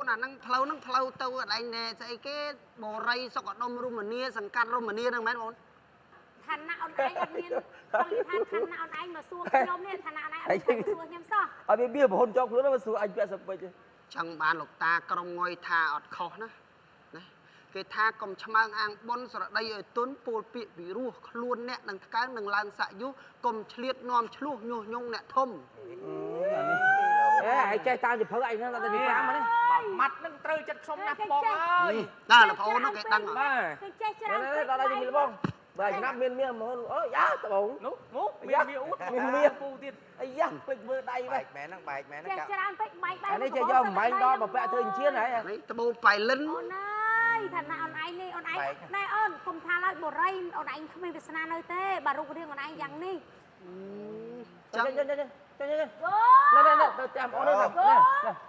អាហ្នឹងផ្លូវហ្នឹងផ្លូវទៅកន្លែងណែស្អីគេបរិយសុខឧត្តមរមនីសង្កាត់រមនីហ្នឹងមែនបងឋានៈអូនឯងអត់មានបរិស្ថានឋានៈអូនឯងមកសួរខ្ញុំនេះឋានៈអូនឯងអត់មានសួរខ្ញុំសោះអត់មានបៀប្រហុនចោលខ្លួនមកសួរអញពាក់សពេចចឹងបានលោកតាក្រុងងុយថាអត់ខុសណាគេថាកុំឆ្មើងអាងបុនស្រដីឲ្យទុនពោលពាក្យពីរោះខ្លួនអ្នកនឹងថ្កើងនឹងឡើងសាក់យុកុំឆ្លៀតនាំឆ្លោះញុះញង់អ្នកធំហើយចេះតាមជភៅអញហ្នឹងតែពី5មកនេះម៉ាត់ហ្នឹងត្រូវចិត្តខ្ញុំណាស់បងអើយណាលោកប្អូនហ្នឹងគេដឹងបាទគេចេះច្រើនដល់ដល់ជំរាបបងបាទឆ្នាំមានមហូនអូយ៉ាតបងនោះមានវាអ៊ូតមានពូទៀតអាយ៉ាពេចមើលដៃបែកមែនហ្នឹងបែកមែនហ្នឹងច្រើនពេកបែកអានេះចេះយកម៉ាញ់ដល់មកពាក់ធ្វើអញ្ជៀនហើយនេះត្បូងប៉ៃលិនអូនអើយឋានៈអូនឯងនេះអូនឯងណែអូនកុំថាឡើយបរិយអូនឯងគ្មានវាសនានៅទេបើរូបរាងអូនឯងយ៉ាងនេះចឹងទៅតាមអូននេះ